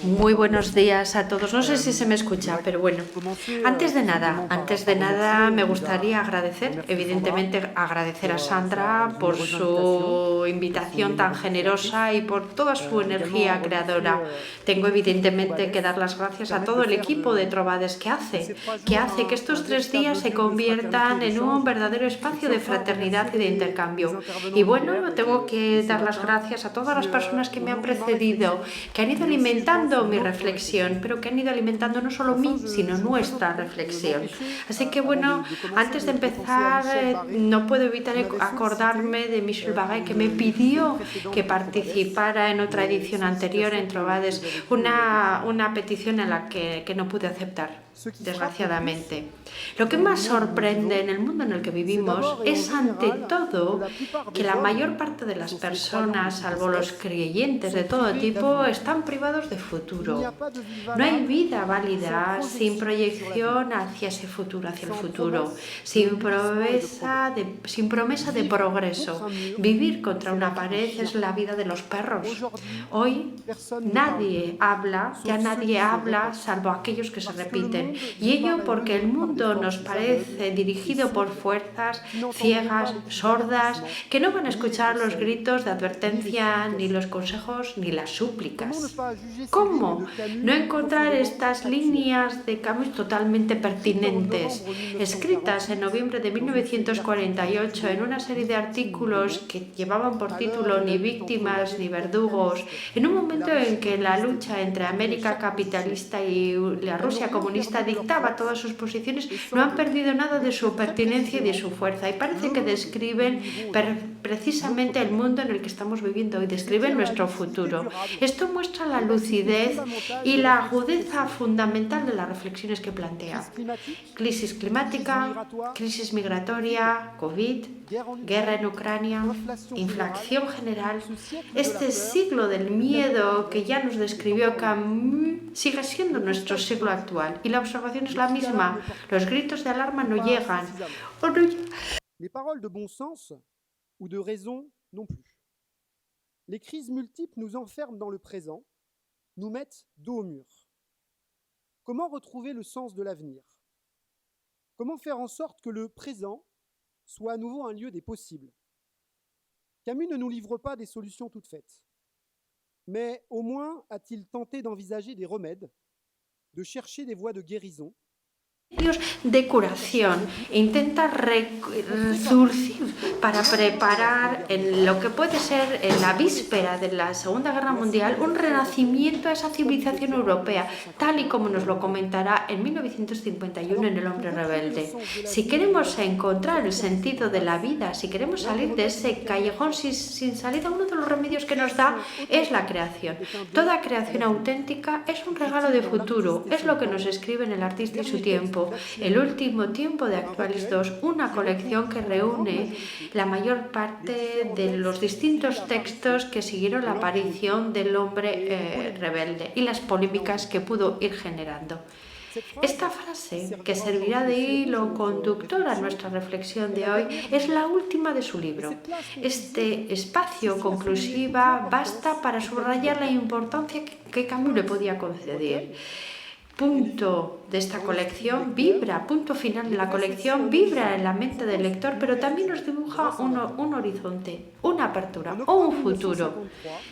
Muy buenos días a todos. No sé si se me escucha, pero bueno. Antes de nada, me gustaría agradecer, evidentemente agradecer a Sandra por su invitación tan generosa y por toda su energía creadora. Tengo evidentemente que dar las gracias a todo el equipo de Trovades que estos 3 días se conviertan en un verdadero espacio de fraternidad y de intercambio. Y bueno, tengo que dar las gracias a todas las personas que me han precedido, que han ido alimentando mi reflexión, pero que han ido alimentando no solo mi, sino nuestra reflexión. Así que bueno, antes de empezar, no puedo evitar acordarme de Michel Barré, que me pidió que participara en otra edición anterior en Trovades, una petición en la que no pude aceptar, desgraciadamente. Lo que más sorprende en el mundo en el que vivimos es, ante todo, que la mayor parte de las personas, salvo los creyentes de todo tipo, están privados de futuro. No hay vida válida sin proyección hacia ese futuro, hacia el futuro, sin promesa de progreso. Vivir contra una pared es la vida de los perros. Hoy nadie habla salvo aquellos que se repiten. Y ello porque el mundo nos parece dirigido por fuerzas ciegas, sordas, que no van a escuchar los gritos de advertencia, ni los consejos, ni las súplicas. ¿Cómo no encontrar estas líneas de Camus totalmente pertinentes, escritas en noviembre de 1948 en una serie de artículos que llevaban por título Ni víctimas ni verdugos, en un momento en que la lucha entre América capitalista y la Rusia comunista dictaba todas sus posiciones? No han perdido nada de su pertinencia y de su fuerza, y parece que describen precisamente el mundo en el que estamos viviendo y describen nuestro futuro. Esto muestra la lucidez y la agudeza fundamental de las reflexiones que plantea. Crisis climática, crisis migratoria, COVID, guerra en Ucrania, inflación general. Este siglo del miedo que ya nos describió Camus sigue siendo nuestro siglo actual, y la observación es la misma. Los gritos de alarma no llegan. Les paroles de bon sens ou de raison non plus. Les crises multiples nous enferment dans le présent, nous mettent dos au mur. Comment retrouver le sens de l'avenir? Comment faire en sorte que le présent soit à nouveau un lieu des possibles? Camus ne nous livre pas des solutions toutes faites, mais au moins a-t-il tenté d'envisager des remèdes, de chercher des voies de guérison, de curación, intenta resurgir para preparar en lo que puede ser en la víspera de la Segunda Guerra Mundial un renacimiento a esa civilización europea, tal y como nos lo comentará en 1951 en El hombre rebelde. Si queremos encontrar el sentido de la vida, si queremos salir de ese callejón sin salida, uno de los remedios que nos da es la creación. Toda creación auténtica es un regalo de futuro, es lo que nos escriben el artista y su tiempo. El último tiempo de Actualis 2, una colección que reúne la mayor parte de los distintos textos que siguieron la aparición del hombre rebelde y las polémicas que pudo ir generando. Esta frase, que servirá de hilo conductor a nuestra reflexión de hoy, es la última de su libro. Este espacio conclusiva basta para subrayar la importancia que Camus le podía conceder. Punto de esta colección vibra, punto final de la colección vibra en la mente del lector, pero también nos dibuja un horizonte, una apertura o un futuro.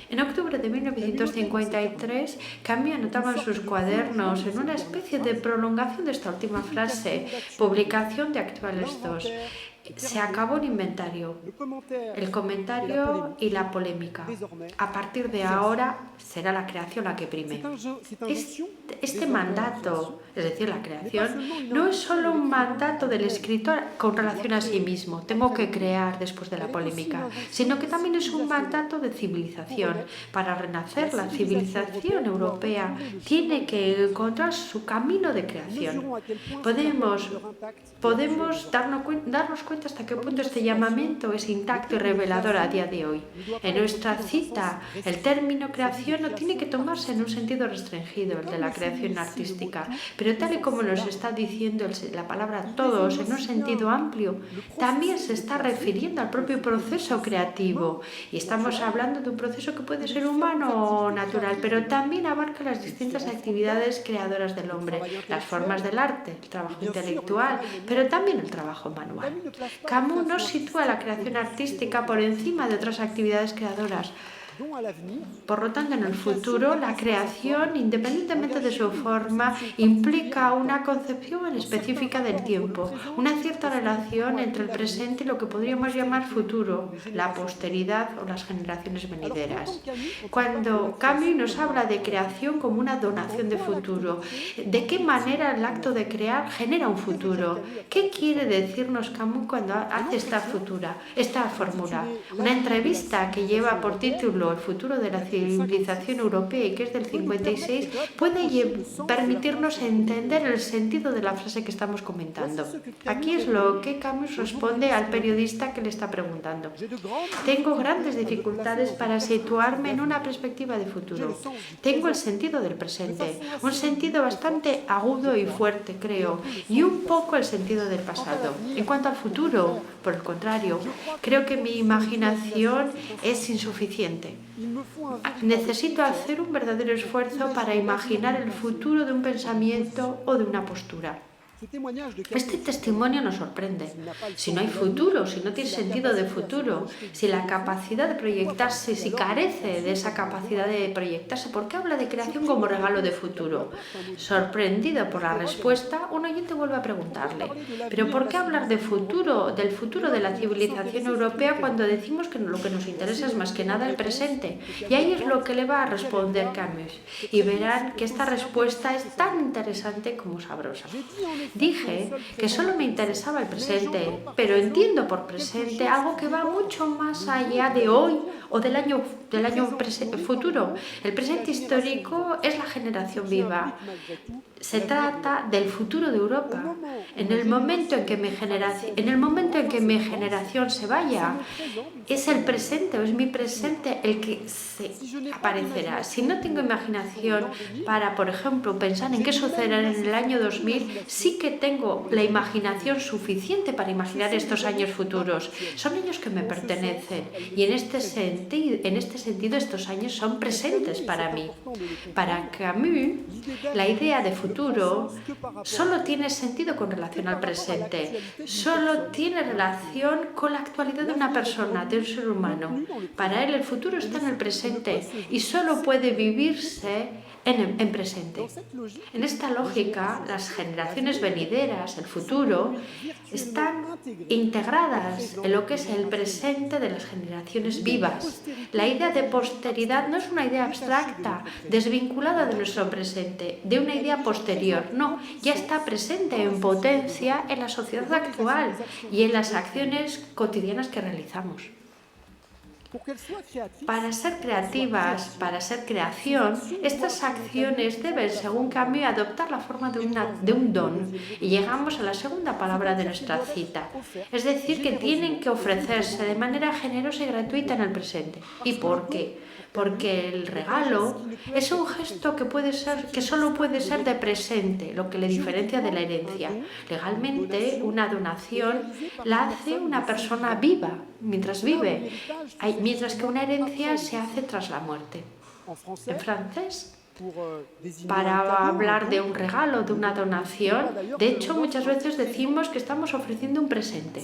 En octubre de 1953, Camus anotaba en sus cuadernos, en una especie de prolongación de esta última frase, publicación de Actuales 2. Se acabó el inventario, el comentario y la polémica. A partir de ahora será la creación la que prime. Este mandato, es decir, la creación, no es solo un mandato del escritor con relación a sí mismo, tengo que crear después de la polémica, sino que también es un mandato de civilización. Para renacer, la civilización europea tiene que encontrar su camino de creación. Podemos darnos cuenta cuenta hasta qué punto este llamamiento es intacto y revelador a día de hoy. En nuestra cita, el término creación no tiene que tomarse en un sentido restringido, el de la creación artística, pero tal y como nos está diciendo la palabra todos en un sentido amplio, también se está refiriendo al propio proceso creativo. Y estamos hablando de un proceso que puede ser humano o natural, pero también abarca las distintas actividades creadoras del hombre, las formas del arte, el trabajo intelectual, pero también el trabajo manual. Camus no sitúa la creación artística por encima de otras actividades creadoras. Por lo tanto, en el futuro, la creación, independientemente de su forma, implica una concepción específica del tiempo, una cierta relación entre el presente y lo que podríamos llamar futuro, la posteridad o las generaciones venideras. Cuando Camus nos habla de creación como una donación de futuro, ¿de qué manera el acto de crear genera un futuro? ¿Qué quiere decirnos Camus cuando hace esta fórmula? Una entrevista que lleva por título El futuro de la civilización europea y que es del 56, puede permitirnos entender el sentido de la frase que estamos comentando. Aquí es lo que Camus responde al periodista que le está preguntando. Tengo grandes dificultades para situarme en una perspectiva de futuro. Tengo el sentido del presente, un sentido bastante agudo y fuerte, creo, y un poco el sentido del pasado. En cuanto al futuro, por el contrario, creo que mi imaginación es insuficiente. Necesito hacer un verdadero esfuerzo para imaginar el futuro de un pensamiento o de una postura. Este testimonio nos sorprende. Si no hay futuro, si no tiene sentido de futuro, si la capacidad de proyectarse, si carece de esa capacidad de proyectarse, ¿por qué habla de creación como regalo de futuro? Sorprendido por la respuesta, un oyente vuelve a preguntarle, ¿pero por qué hablar de futuro, del futuro de la civilización europea cuando decimos que lo que nos interesa es más que nada el presente? Y ahí es lo que le va a responder Camus. Y verán que esta respuesta es tan interesante como sabrosa. Dije que solo me interesaba el presente, pero entiendo por presente algo que va mucho más allá de hoy o del año futuro. El presente histórico es la generación viva. Se trata del futuro de Europa. En el momento en que mi generación se vaya, es el presente o es mi presente el que se aparecerá. Si no tengo imaginación para, por ejemplo, pensar en qué sucederá en el año 2000, sí que tengo la imaginación suficiente para imaginar estos años futuros. Son años que me pertenecen y en este sentido estos años son presentes para mí. Para Camus, la idea de futuro solo tiene sentido con relación al presente, solo tiene relación con la actualidad de una persona, de un ser humano. Para él el futuro está en el presente y solo puede vivirse en presente. En esta lógica, las generaciones venideras, el futuro, están integradas en lo que es el presente de las generaciones vivas. La idea de posteridad no es una idea abstracta, desvinculada de nuestro presente, de una idea posterior. No, ya está presente en potencia en la sociedad actual y en las acciones cotidianas que realizamos. Para ser creativas, para ser creación, estas acciones deben, según Camus, adoptar la forma de un don. Y llegamos a la segunda palabra de nuestra cita. Es decir, que tienen que ofrecerse de manera generosa y gratuita en el presente. ¿Y por qué? Porque el regalo es un gesto que solo puede ser de presente, lo que le diferencia de la herencia. Legalmente, una donación la hace una persona viva, mientras vive, mientras que una herencia se hace tras la muerte. En francés, para hablar de un regalo, de una donación, de hecho muchas veces decimos que estamos ofreciendo un presente.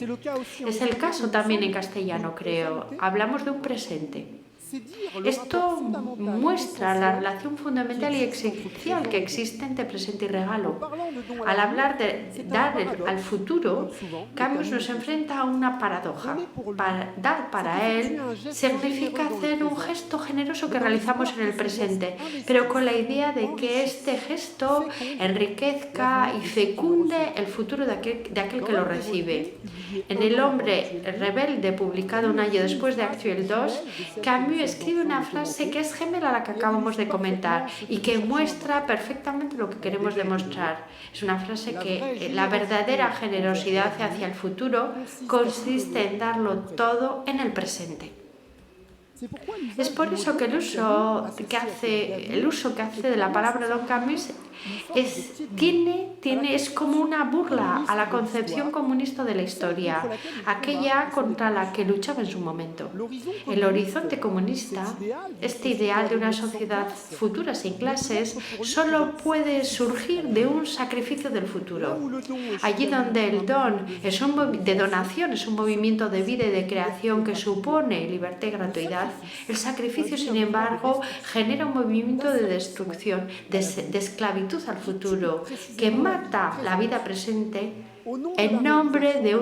Es el caso también en castellano, creo. Hablamos de un presente. Esto muestra la relación fundamental y esencial que existe entre presente y regalo. Al hablar de dar al futuro, Camus nos enfrenta a una paradoja. Dar para él significa hacer un gesto generoso que realizamos en el presente, pero con la idea de que este gesto enriquezca y fecunde el futuro de aquel que lo recibe. En El hombre rebelde, publicado un año después de Actuel II, Camus Camus escribe una frase que es gemela a la que acabamos de comentar y que muestra perfectamente lo que queremos demostrar. Es una frase que la verdadera generosidad hacia el futuro consiste en darlo todo en el presente. Es por eso que el uso que hace de la palabra Don Camus es como una burla a la concepción comunista de la historia, aquella contra la que luchaba en su momento. El horizonte comunista, este ideal de una sociedad futura sin clases, solo puede surgir de un sacrificio del futuro. Allí donde el don de donación es un movimiento de vida y de creación que supone libertad y gratuidad, el sacrificio, sin embargo, genera un movimiento de destrucción, de esclavitud al futuro, que mata la vida presente en nombre de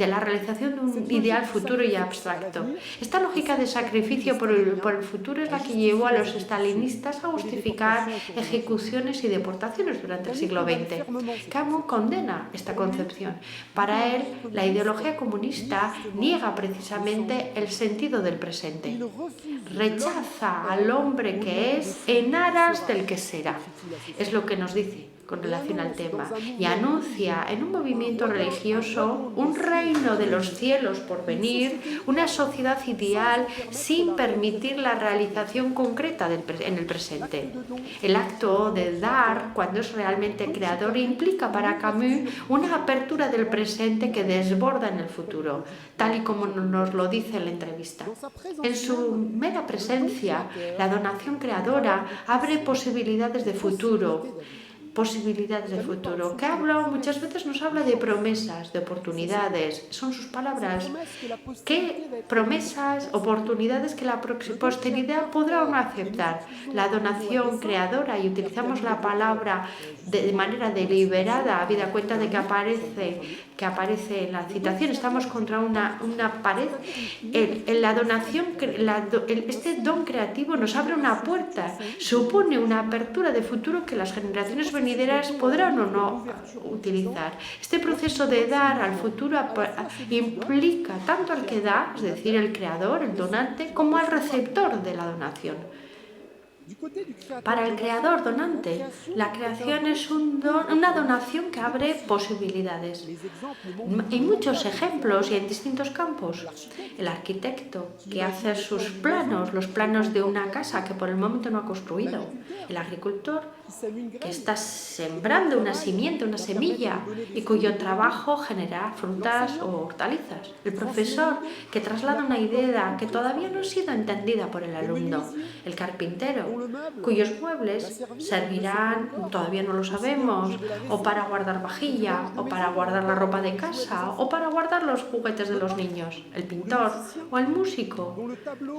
la realización de un ideal futuro y abstracto. Esta lógica de sacrificio por el futuro es la que llevó a los estalinistas a justificar ejecuciones y deportaciones durante el siglo XX. Camus condena esta concepción. Para él, la ideología comunista niega precisamente el sentido del presente. Rechaza al hombre que es en aras del que será. Es lo que nos dice con relación al tema, y anuncia en un movimiento religioso un reino de los cielos por venir, una sociedad ideal sin permitir la realización concreta en el presente. El acto de dar, cuando es realmente creador, implica para Camus una apertura del presente que desborda en el futuro, tal y como nos lo dice en la entrevista. En su mera presencia, la donación creadora abre posibilidades de futuro, que muchas veces nos habla de promesas, de oportunidades. Son sus palabras. ¿Qué promesas, oportunidades que la posteridad podrá o no aceptar? La donación creadora, y utilizamos la palabra de manera deliberada, habida cuenta de que aparece en la citación, estamos contra una pared. La donación, este don creativo nos abre una puerta, supone una apertura de futuro que las generaciones venideras podrán o no utilizar. Este proceso de dar al futuro implica tanto al que da, es decir, el creador, el donante, como al receptor de la donación. Para el creador donante, la creación es una donación que abre posibilidades. Hay muchos ejemplos y en distintos campos. El arquitecto que hace sus planos, los planos de una casa que por el momento no ha construido. El agricultor que está sembrando una simiente, una semilla, y cuyo trabajo genera frutas o hortalizas. El profesor que traslada una idea que todavía no ha sido entendida por el alumno. El carpintero cuyos muebles servirán, todavía no lo sabemos, o para guardar vajilla, o para guardar la ropa de casa, o para guardar los juguetes de los niños. El pintor o el músico,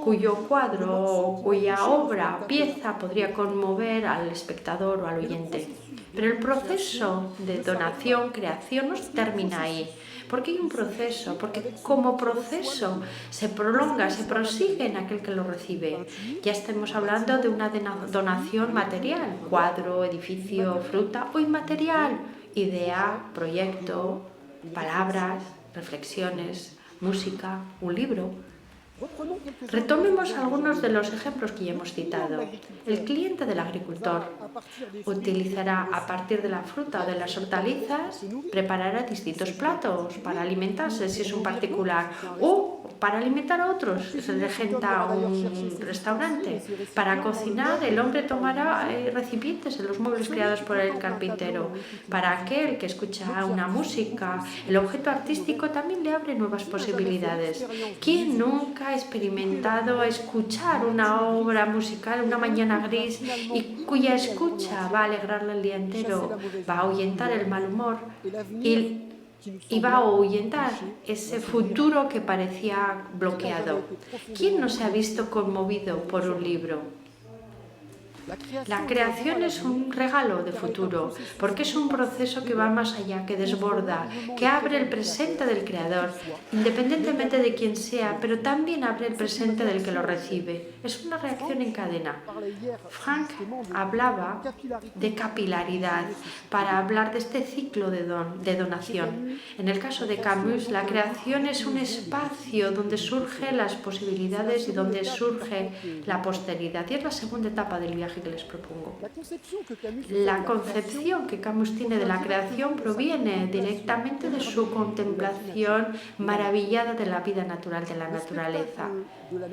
cuyo cuadro o cuya obra, pieza, podría conmover al espectador o al oyente. Pero el proceso de donación, creación, no termina ahí. ¿Por qué hay un proceso? Porque como proceso se prolonga, se prosigue en aquel que lo recibe. Ya estamos hablando de una donación material, cuadro, edificio, fruta, o inmaterial, idea, proyecto, palabras, reflexiones, música, un libro. Retomemos algunos de los ejemplos que ya hemos citado. El cliente del agricultor utilizará a partir de la fruta o de las hortalizas, preparará distintos platos para alimentarse si es un particular, o para alimentar a otros, se regenta un restaurante. Para cocinar, el hombre tomará recipientes en los muebles creados por el carpintero. Para aquel que escucha una música, el objeto artístico también le abre nuevas posibilidades. ¿Quién nunca ha experimentado escuchar una obra musical una mañana gris y cuya escucha va a alegrarle el día entero, va a ahuyentar el mal humor y va a ahuyentar ese futuro que parecía bloqueado? ¿Quién no se ha visto conmovido por un libro? La creación es un regalo de futuro, porque es un proceso que va más allá, que desborda, que abre el presente del creador, independientemente de quién sea, pero también abre el presente del que lo recibe. Es una reacción en cadena. Frank hablaba de capilaridad para hablar de este ciclo de donación. En el caso de Camus, la creación es un espacio donde surgen las posibilidades y donde surge la posteridad. Y es la segunda etapa del viaje que les propongo. La concepción que Camus tiene de la creación proviene directamente de su contemplación maravillada de la vida natural, de la naturaleza.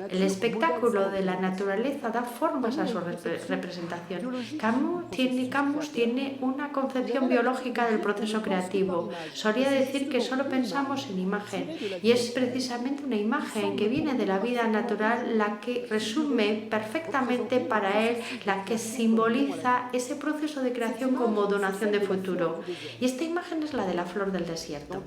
El espectáculo de la naturaleza da formas a su representación. Camus tiene una concepción biológica del proceso creativo. Solía decir que solo pensamos en imagen, y es precisamente una imagen que viene de la vida natural la que resume perfectamente para él, la que simboliza ese proceso de creación como donación de futuro. Y esta imagen es la de la flor del desierto.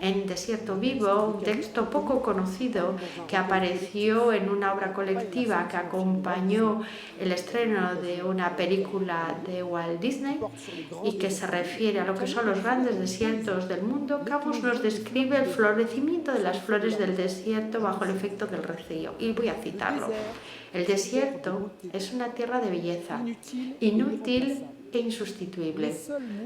En Desierto Vivo, un texto poco conocido que apareció en una obra colectiva que acompañó el estreno de una película de Walt Disney y que se refiere a lo que son los grandes desiertos del mundo, Camus nos describe el florecimiento de las flores del desierto bajo el efecto del rocío. Y voy a citarlo. El desierto es una tierra de belleza, inútil e insustituible.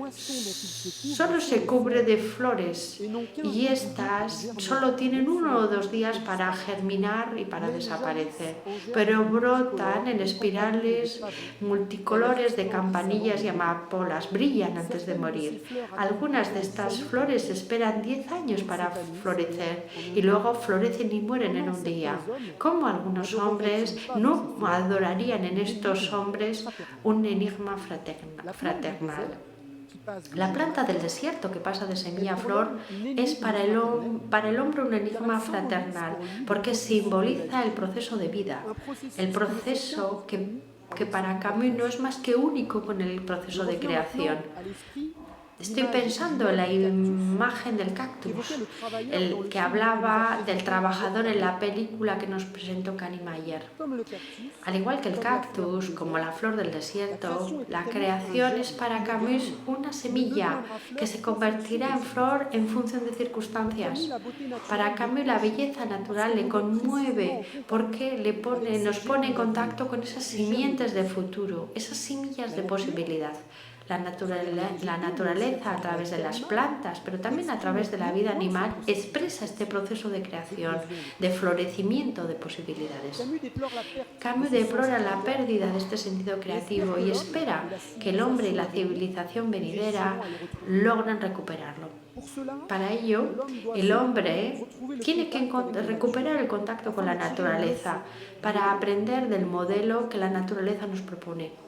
Solo se cubre de flores y estas solo tienen 1 o 2 días para germinar y para desaparecer, pero brotan en espirales multicolores de campanillas y amapolas, brillan antes de morir. Algunas de estas flores esperan 10 años para florecer y luego florecen y mueren en un día. ¿Cómo algunos hombres no adorarían en estos hombres un enigma fraternal? La planta del desierto que pasa de semilla a flor es para el hombre un enigma fraternal, porque simboliza el proceso de vida, el proceso que para Camus no es más que único con el proceso de creación. Estoy pensando en la imagen del cactus, el que hablaba del trabajador en la película que nos presentó Kannemeyer. Al igual que el cactus, como la flor del desierto, la creación es para Camus una semilla que se convertirá en flor en función de circunstancias. Para Camus la belleza natural le conmueve porque nos pone en contacto con esas simientes de futuro, esas semillas de posibilidad. La naturaleza a través de las plantas, pero también a través de la vida animal, expresa este proceso de creación, de florecimiento de posibilidades. Camus deplora la pérdida de este sentido creativo y espera que el hombre y la civilización venidera logren recuperarlo. Para ello, el hombre tiene que recuperar el contacto con la naturaleza para aprender del modelo que la naturaleza nos propone.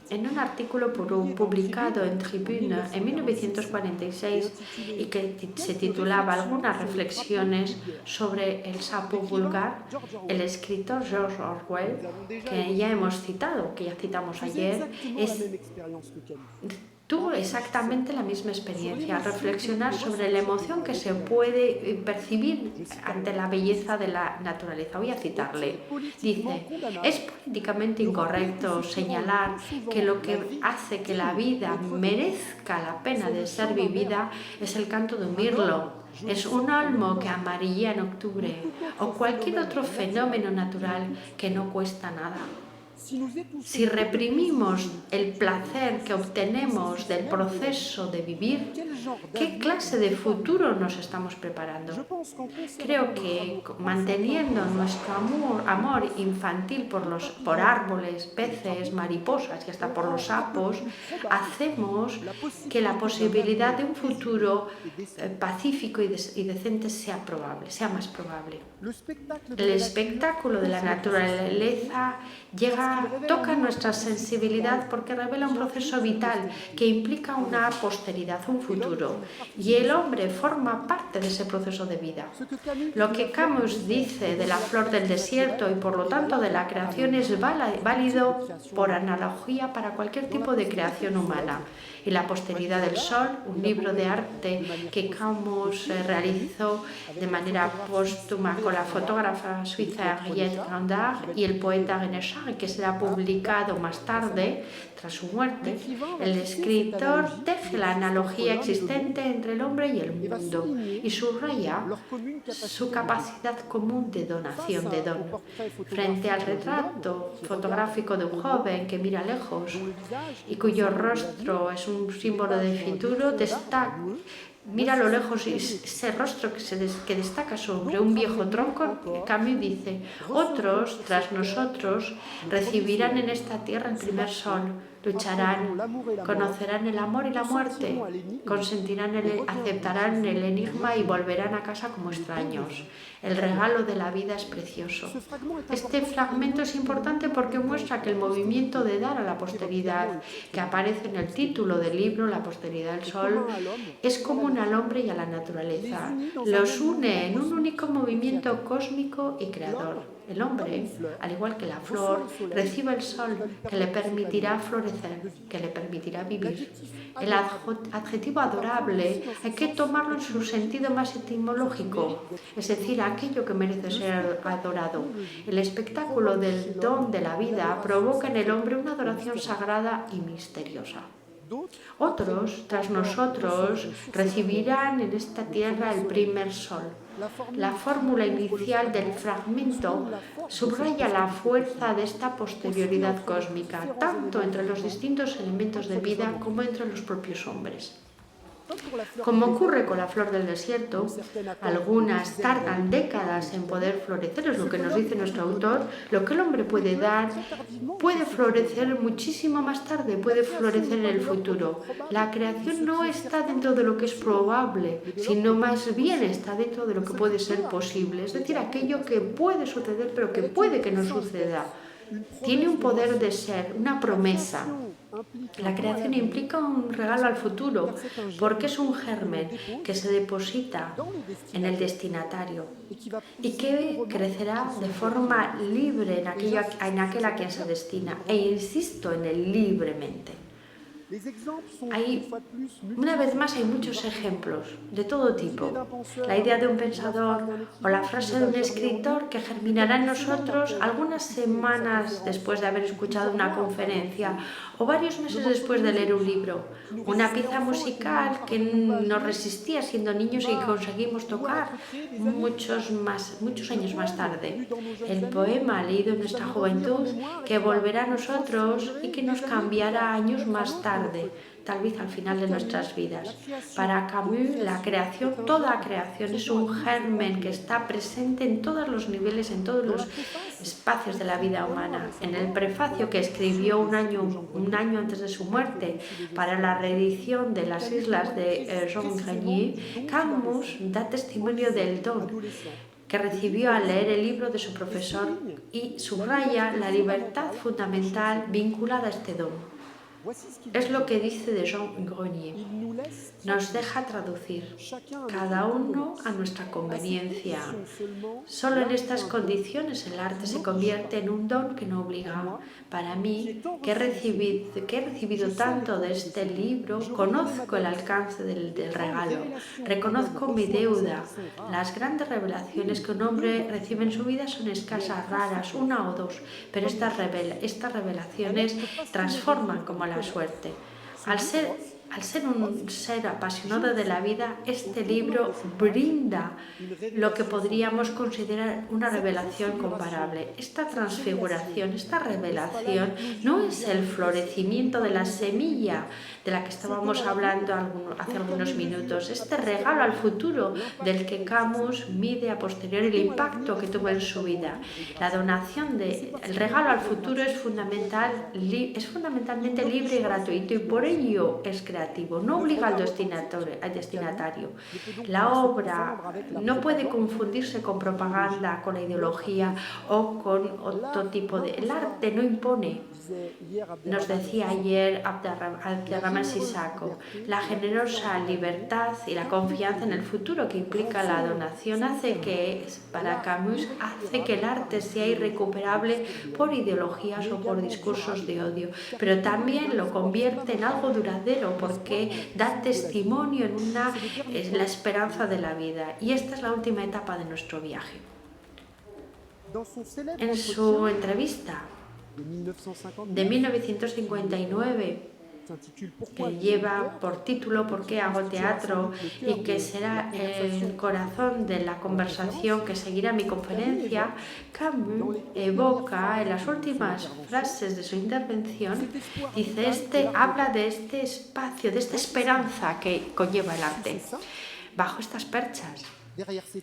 En un artículo publicado en Tribune en 1946 y que se titulaba Algunas reflexiones sobre el sapo vulgar, el escritor George Orwell, que ya hemos citado, que ya citamos ayer, tuvo exactamente la misma experiencia, reflexionar sobre la emoción que se puede percibir ante la belleza de la naturaleza. Voy a citarle. Dice, es políticamente incorrecto señalar que lo que hace que la vida merezca la pena de ser vivida es el canto de un mirlo, es un olmo que amarilla en octubre o cualquier otro fenómeno natural que no cuesta nada. Si reprimimos el placer que obtenemos del proceso de vivir, ¿qué clase de futuro nos estamos preparando? Creo que manteniendo nuestro amor infantil por árboles, peces, mariposas y hasta por los sapos, hacemos que la posibilidad de un futuro pacífico y decente sea más probable. El espectáculo de la naturaleza toca nuestra sensibilidad porque revela un proceso vital que implica una posteridad, un futuro. futuro y el hombre forma parte de ese proceso de vida. Lo que Camus dice de la flor del desierto y por lo tanto de la creación es válido por analogía para cualquier tipo de creación humana. Y La posteridad del sol, un libro de arte que Camus realizó de manera póstuma con la fotógrafa suiza Henriette Grandard y el poeta René Char, que será publicado más tarde, tras su muerte. El escritor teje la analogía existente entre el hombre y el mundo y subraya su capacidad común de donación, de don. Frente al retrato fotográfico de un joven que mira lejos y cuyo rostro es un símbolo de futuro, mira a lo lejos y ese rostro que destaca sobre un viejo tronco. Camus dice: otros, tras nosotros, recibirán en esta tierra el primer sol, lucharán, conocerán el amor y la muerte, aceptarán el enigma y volverán a casa como extraños. El regalo de la vida es precioso. Este fragmento es importante porque muestra que el movimiento de dar a la posteridad, que aparece en el título del libro, La posteridad del sol, es común al hombre y a la naturaleza. Los une en un único movimiento cósmico y creador. El hombre, al igual que la flor, recibe el sol que le permitirá florecer, que le permitirá vivir. El adjetivo adorable hay que tomarlo en su sentido más etimológico, es decir, aquello que merece ser adorado. El espectáculo del don de la vida provoca en el hombre una adoración sagrada y misteriosa. Otros, tras nosotros, recibirán en esta tierra el primer sol. La fórmula inicial del fragmento subraya la fuerza de esta posterioridad cósmica, tanto entre los distintos elementos de vida como entre los propios hombres. Como ocurre con la flor del desierto, algunas tardan décadas en poder florecer, es lo que nos dice nuestro autor. Lo que el hombre puede dar puede florecer muchísimo más tarde, puede florecer en el futuro. La creación no está dentro de lo que es probable, sino más bien está dentro de lo que puede ser posible, es decir, aquello que puede suceder pero que puede que no suceda. Tiene un poder de ser, una promesa. La creación implica un regalo al futuro, porque es un germen que se deposita en el destinatario y que crecerá de forma libre en aquel a quien se destina. E insisto en el libremente. Una vez más hay muchos ejemplos de todo tipo. La idea de un pensador o la frase de un escritor que germinará en nosotros algunas semanas después de haber escuchado una conferencia o varios meses después de leer un libro. Una pieza musical que nos resistía siendo niños y que conseguimos tocar muchos años más tarde. El poema leído en nuestra juventud que volverá a nosotros y que nos cambiará años más tarde, tal vez al final de nuestras vidas. Para Camus, la creación, toda creación es un germen que está presente en todos los niveles, en todos los espacios de la vida humana. En el prefacio que escribió un año antes de su muerte para la reedición de Las Islas de Jean Grenier, Camus da testimonio del don que recibió al leer el libro de su profesor y subraya la libertad fundamental vinculada a este don. Es lo que dice de Jean Grenier. Nos deja traducir, cada uno a nuestra conveniencia. Solo en estas condiciones el arte se convierte en un don que no obliga. Para mí, que he recibido tanto de este libro, conozco el alcance del regalo, reconozco mi deuda. Las grandes revelaciones que un hombre recibe en su vida son escasas, raras, una o dos, pero estas revelaciones transforman como la suerte. Al ser un ser apasionado de la vida, este libro brinda lo que podríamos considerar una revelación comparable. Esta transfiguración, esta revelación, no es el florecimiento de la semilla de la que estábamos hablando hace algunos minutos. Este regalo al futuro del que Camus mide a posteriori el impacto que tuvo en su vida. La donación el regalo al futuro es fundamentalmente libre y gratuito y por ello es creativo. No obliga al destinatario. La obra no puede confundirse con propaganda, con la ideología o con otro tipo de... El arte no impone. Nos decía ayer Abderrahmane Sissako, la generosa libertad y la confianza en el futuro que implica la donación hace que, para Camus, hace que el arte sea irrecuperable por ideologías o por discursos de odio, pero también lo convierte en algo duradero porque da testimonio en la esperanza de la vida. Y esta es la última etapa de nuestro viaje. En su entrevista de 1959, que lleva por título ¿Por qué hago teatro?, y que será el corazón de la conversación que seguirá mi conferencia, Camus evoca en las últimas frases de su intervención, dice, habla de este espacio, de esta esperanza que conlleva el arte. Bajo estas perchas,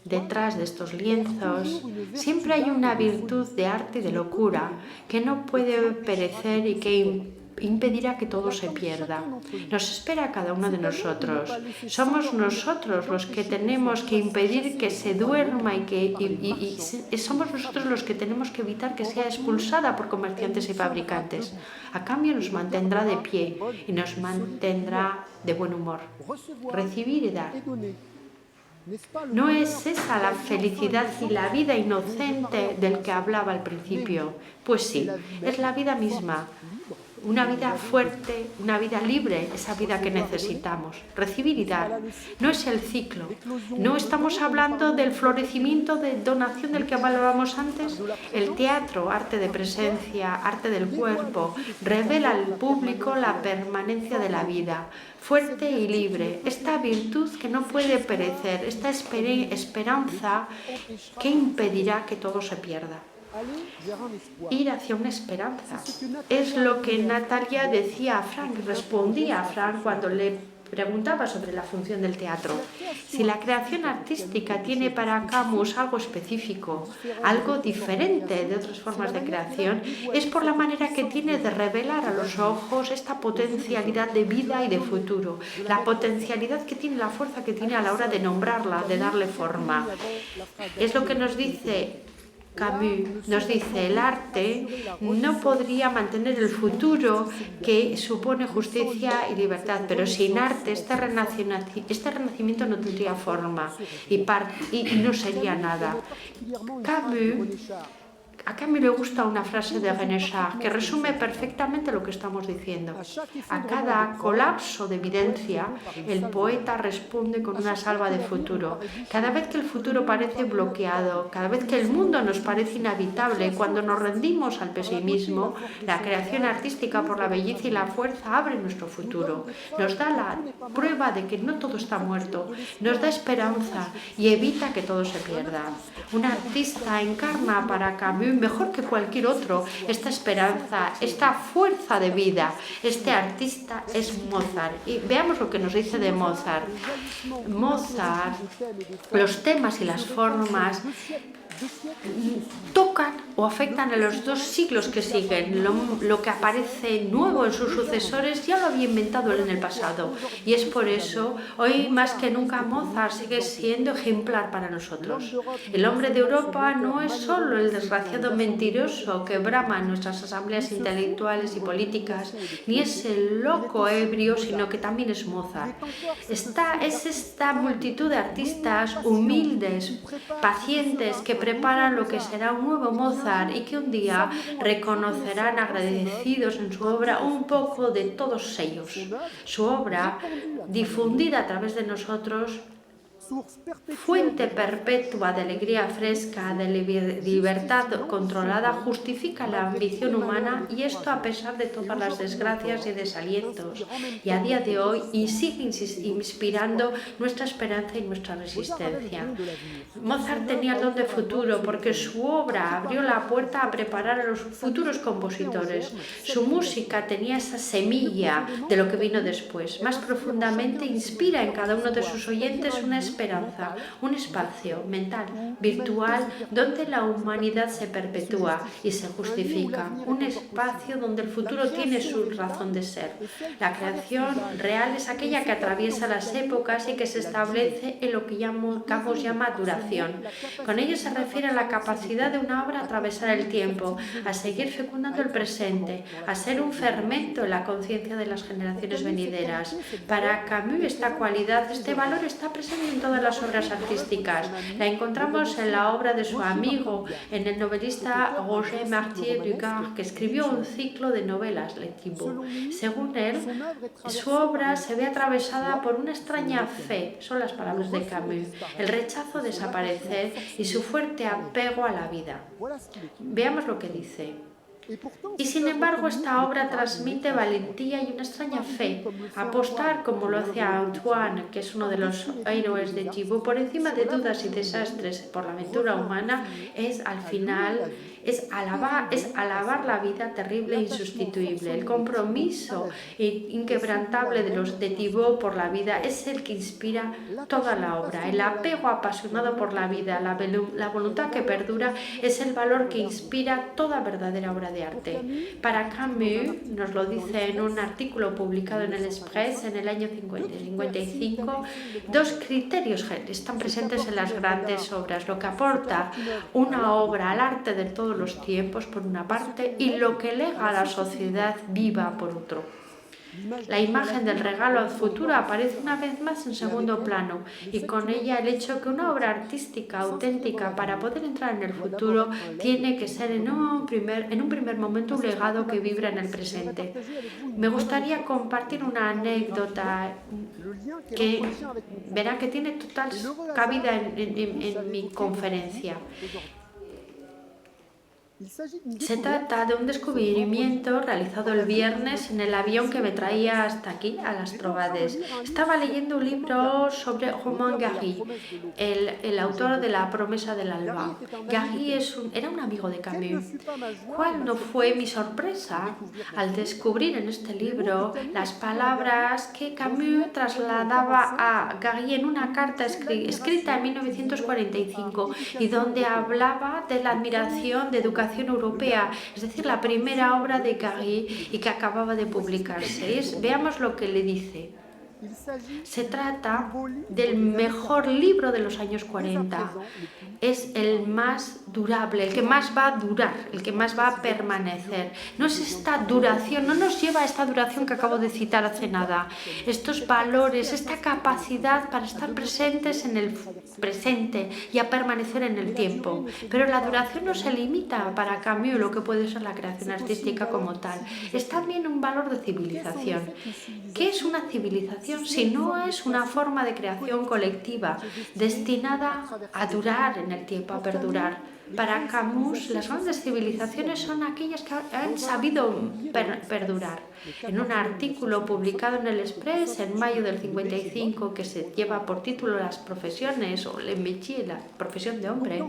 detrás de estos lienzos, siempre hay una virtud de arte y de locura que no puede perecer y que impedirá que todo se pierda. Nos espera a cada uno de nosotros. Somos nosotros los que tenemos que impedir que se duerma y somos nosotros los que tenemos que evitar que sea expulsada por comerciantes y fabricantes. A cambio nos mantendrá de pie y nos mantendrá de buen humor. Recibir y dar. ¿No es esa la felicidad y la vida inocente del que hablaba al principio? Pues sí, es la vida misma. Una vida fuerte, una vida libre, esa vida que necesitamos. Recibir y dar. No es el ciclo. No estamos hablando del florecimiento de donación del que hablábamos antes. El teatro, arte de presencia, arte del cuerpo, revela al público la permanencia de la vida, fuerte y libre. Esta virtud que no puede perecer, esta esperanza que impedirá que todo se pierda. Ir hacia una esperanza. Es lo que Natalia decía a Frank, respondía a Frank cuando le preguntaba sobre la función del teatro. Si la creación artística tiene para Camus algo específico, algo diferente de otras formas de creación, es por la manera que tiene de revelar a los ojos esta potencialidad de vida y de futuro, la potencialidad que tiene, la fuerza que tiene a la hora de nombrarla, de darle forma. Es lo que nos dice Camus, nos dice, el arte no podría mantener el futuro que supone justicia y libertad, pero sin arte este renacimiento no tendría forma y no sería nada. A Camus le gusta una frase de René Char que resume perfectamente lo que estamos diciendo. A cada colapso de evidencia, el poeta responde con una salva de futuro. Cada vez que el futuro parece bloqueado, cada vez que el mundo nos parece inhabitable, cuando nos rendimos al pesimismo, la creación artística por la belleza y la fuerza abre nuestro futuro. Nos da la prueba de que no todo está muerto, nos da esperanza y evita que todo se pierda. Un artista encarna para Camus mejor que cualquier otro esta esperanza, esta fuerza de vida. Este artista es Mozart. Y veamos lo que nos dice de Mozart. Mozart, los temas y las formas tocan o afectan a los 2 siglos que siguen. Lo que aparece nuevo en sus sucesores ya lo había inventado él en el pasado. Y es por eso, hoy más que nunca, Mozart sigue siendo ejemplar para nosotros. El hombre de Europa no es solo el desgraciado mentiroso que brama en nuestras asambleas intelectuales y políticas, ni es el loco ebrio, sino que también es Mozart. Es esta multitud de artistas humildes, pacientes, que preparan lo que será un nuevo Mozart y que un día reconocerán agradecidos en su obra un poco de todos ellos. Su obra, difundida a través de nosotros, fuente perpetua de alegría fresca, de libertad controlada, justifica la ambición humana, y esto a pesar de todas las desgracias y desalientos. Y a día de hoy sigue inspirando nuestra esperanza y nuestra resistencia. Mozart tenía el don de futuro porque su obra abrió la puerta a preparar a los futuros compositores. Su música tenía esa semilla de lo que vino después. Más profundamente inspira en cada uno de sus oyentes una esperanza esperanza, un espacio mental, virtual, donde la humanidad se perpetúa y se justifica, un espacio donde el futuro tiene su razón de ser. La creación real es aquella que atraviesa las épocas y que se establece en lo que Camus llama duración. Con ello se refiere a la capacidad de una obra a atravesar el tiempo, a seguir fecundando el presente, a ser un fermento en la conciencia de las generaciones venideras. Para Camus esta cualidad, este valor está presente en todas las obras artísticas. La encontramos en la obra de su amigo, en el novelista Roger Martier Dugard, que escribió un ciclo de novelas, Le Thibaut. Según él, su obra se ve atravesada por una extraña fe, son las palabras de Camus, el rechazo a desaparecer y su fuerte apego a la vida. Veamos lo que dice. Y sin embargo esta obra transmite valentía y una extraña fe. Apostar, como lo hace Antoine, que es uno de los héroes de Thibaut, por encima de dudas y desastres por la aventura humana, es al final alabar la vida terrible e insustituible. El compromiso inquebrantable de Thibaut por la vida es el que inspira toda la obra. El apego apasionado por la vida, la voluntad que perdura, es el valor que inspira toda verdadera obra de arte. Para Camus, nos lo dice en un artículo publicado en el Express en el año 55, dos criterios están presentes en las grandes obras: lo que aporta una obra al arte de todos los tiempos, por una parte, y lo que lega a la sociedad viva, por otro. La imagen del regalo al futuro aparece una vez más en segundo plano, y con ella el hecho que una obra artística auténtica, para poder entrar en el futuro, tiene que ser en un primer momento un legado que vibra en el presente. Me gustaría compartir una anécdota que verán que tiene total cabida en mi conferencia. Se trata de un descubrimiento realizado el viernes en el avión que me traía hasta aquí, a las Trovades. Estaba leyendo un libro sobre Romain Gary, el autor de La promesa del alba. Gary era un amigo de Camus. ¿Cuál no fue mi sorpresa al descubrir en este libro las palabras que Camus trasladaba a Gary en una carta escrita en 1945 y donde hablaba de la admiración de educación europea, es decir, la primera obra de Gary y que acababa de publicarse? Veamos lo que le dice. Se trata del mejor libro de los años 40. Es el más durable, el que más va a durar, el que más va a permanecer. No es esta duración, no nos lleva a esta duración que acabo de citar hace nada. Estos valores, esta capacidad para estar presentes en el presente y a permanecer en el tiempo. Pero la duración no se limita para Camus, lo que puede ser la creación artística como tal. Es también un valor de civilización. ¿Qué es una civilización si no es una forma de creación colectiva destinada a durar en el tiempo, a perdurar? Para Camus, las grandes civilizaciones son aquellas que han sabido perdurar. En un artículo publicado en el Express en mayo del 55, que se lleva por título Las profesiones o Le métier, la profesión de hombre,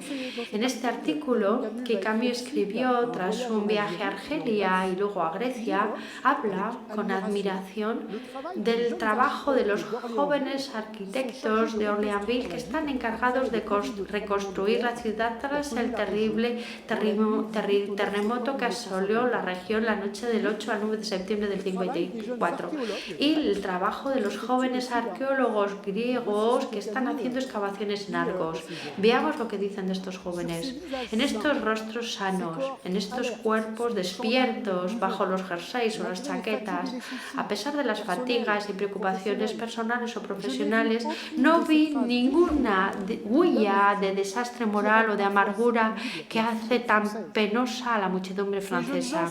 en este artículo que Camus escribió tras un viaje a Argelia y luego a Grecia, habla con admiración del trabajo de los jóvenes arquitectos de Orleansville que están encargados de reconstruir la ciudad tras el terrible terremoto que asoló la región la noche del 8 al 9 de septiembre del 54, y el trabajo de los jóvenes arqueólogos griegos que están haciendo excavaciones en Argos. Veamos lo que dicen de estos jóvenes. En estos rostros sanos, en estos cuerpos despiertos bajo los jerseys o las chaquetas, a pesar de las fatigas y preocupaciones personales o profesionales, no vi ninguna huella de desastre moral o de amargura que hace tan penosa a la muchedumbre francesa.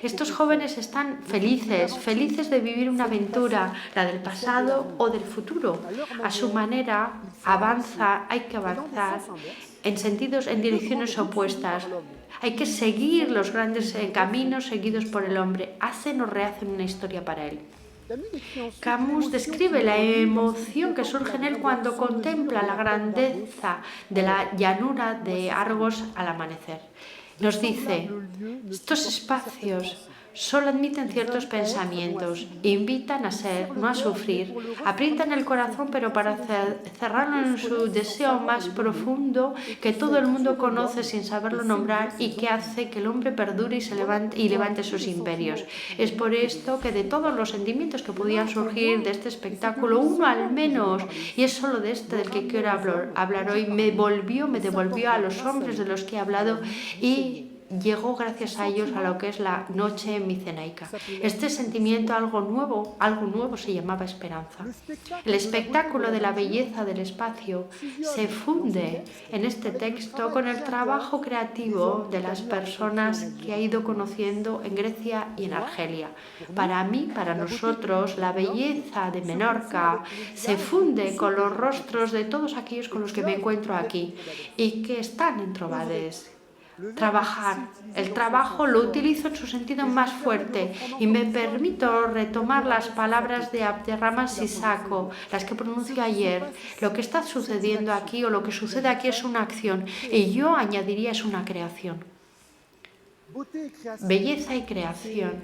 Estos jóvenes están felices de vivir una aventura, la del pasado o del futuro. A su manera hay que avanzar en direcciones opuestas. Hay que seguir los grandes caminos seguidos por el hombre. Hacen o rehacen una historia para él. Camus describe la emoción que surge en él cuando contempla la grandeza de la llanura de Argos al amanecer. Nos dice, estos espacios solo admiten ciertos pensamientos, invitan a ser, no a sufrir, aprietan el corazón pero para cerrarlo en su deseo más profundo que todo el mundo conoce sin saberlo nombrar y que hace que el hombre perdure y levante sus imperios. Es por esto que de todos los sentimientos que podían surgir de este espectáculo, uno al menos, y es solo de este del que quiero hablar hoy, me devolvió a los hombres de los que he hablado y llegó gracias a ellos a lo que es la noche micenaica. Este sentimiento, algo nuevo se llamaba esperanza. El espectáculo de la belleza del espacio se funde en este texto con el trabajo creativo de las personas que ha ido conociendo en Grecia y en Argelia. Para mí, para nosotros, la belleza de Menorca se funde con los rostros de todos aquellos con los que me encuentro aquí y que están en Trovades. Trabajar. El trabajo lo utilizo en su sentido más fuerte y me permito retomar las palabras de Abderrahmane Sissako, las que pronunció ayer. Lo que está sucediendo aquí o lo que sucede aquí es una acción y yo añadiría es una creación. Belleza y creación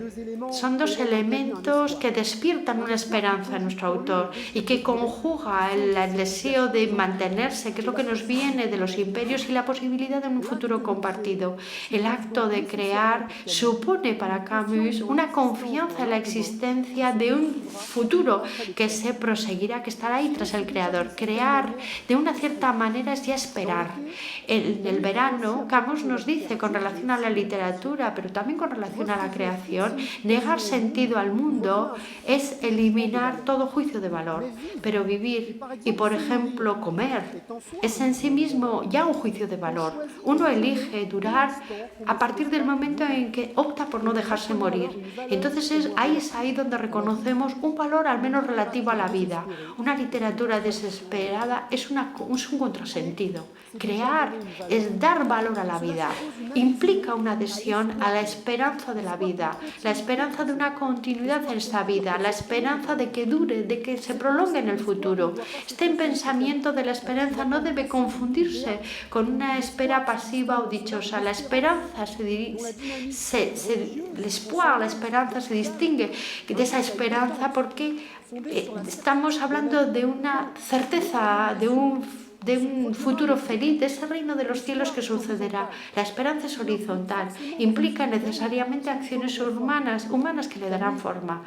son dos elementos que despiertan una esperanza en nuestro autor y que conjuga el deseo de mantenerse, que es lo que nos viene de los imperios, y la posibilidad de un futuro compartido. El acto de crear supone para Camus una confianza en la existencia de un futuro que se proseguirá, que estará ahí tras el creador. Crear de una cierta manera es ya esperar. En el verano, Camus nos dice con relación a la literatura, pero también con relación a la creación, negar sentido al mundo es eliminar todo juicio de valor. Pero vivir y, por ejemplo, comer es en sí mismo ya un juicio de valor. Uno elige durar a partir del momento en que opta por no dejarse morir. Entonces es ahí donde reconocemos un valor al menos relativo a la vida. Una literatura desesperada es un contrasentido. Crear es dar valor a la vida. Implica una adhesión a la esperanza de la vida, la esperanza de una continuidad en esta vida, la esperanza de que dure, de que se prolongue en el futuro. Este pensamiento de la esperanza no debe confundirse con una espera pasiva o dichosa. La esperanza la esperanza se distingue de esa esperanza porque estamos hablando de una certeza, de un futuro feliz, de ese reino de los cielos que sucederá. La esperanza es horizontal, implica necesariamente acciones humanas que le darán forma.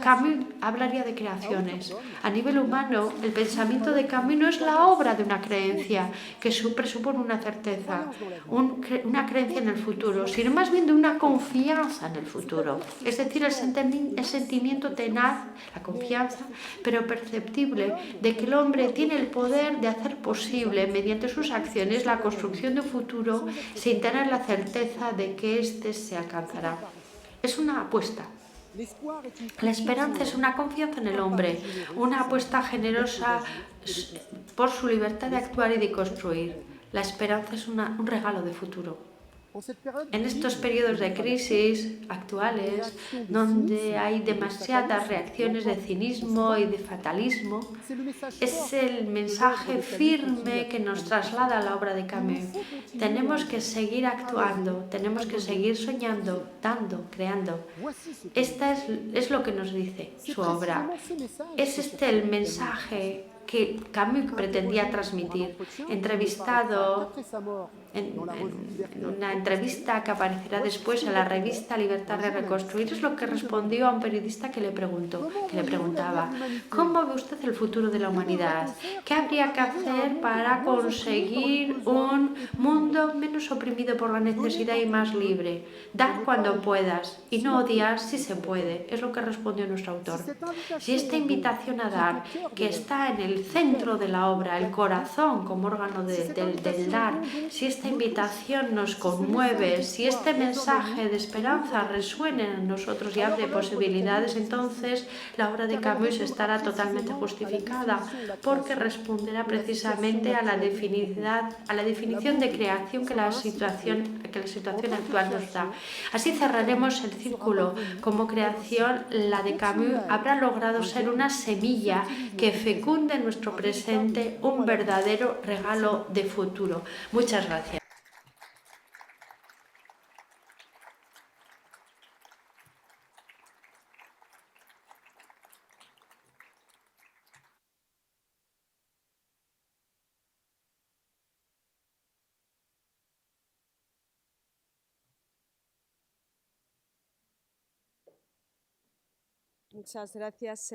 Camus hablaría de creaciones. A nivel humano, el pensamiento de Camus no es la obra de una creencia que presupone una certeza, una creencia en el futuro, sino más bien de una confianza en el futuro. Es decir, el sentimiento tenaz, la confianza, pero perceptible, de que el hombre tiene el poder de hacer posible mediante sus acciones la construcción de un futuro sin tener la certeza de que éste se alcanzará. Es una apuesta. La esperanza es una confianza en el hombre, una apuesta generosa por su libertad de actuar y de construir. La esperanza es un regalo de futuro. En estos periodos de crisis actuales, donde hay demasiadas reacciones de cinismo y de fatalismo, es el mensaje firme que nos traslada la obra de Camus. Tenemos que seguir actuando, tenemos que seguir soñando, dando, creando. Esta es lo que nos dice su obra. Es el mensaje que Camus pretendía transmitir. Entrevistado en una entrevista que aparecerá después en la revista Libertad de Reconstruir, es lo que respondió a un periodista que le preguntaba: ¿cómo ve usted el futuro de la humanidad? ¿Qué habría que hacer para conseguir un mundo menos oprimido por la necesidad y más libre? Dar cuando puedas y no odiar si se puede, es lo que respondió nuestro autor. Si esta invitación a dar, que está en el centro de la obra, el corazón como órgano del dar, si esta invitación nos conmueve, si este mensaje de esperanza resuena en nosotros y abre posibilidades, entonces la obra de Camus estará totalmente justificada, porque responderá precisamente a la definición de creación que la situación actual nos da. Así cerraremos el círculo. Como creación, la de Camus habrá logrado ser una semilla que fecunde en nuestro presente un verdadero regalo de futuro. Muchas gracias. Muchas gracias,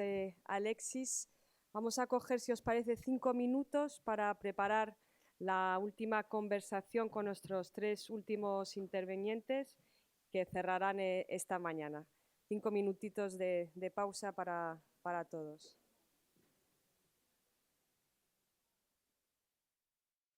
Alexis. Vamos a coger, si os parece, 5 minutos para preparar la última conversación con nuestros 3 últimos intervinientes que cerrarán esta mañana. 5 minutitos de pausa para todos.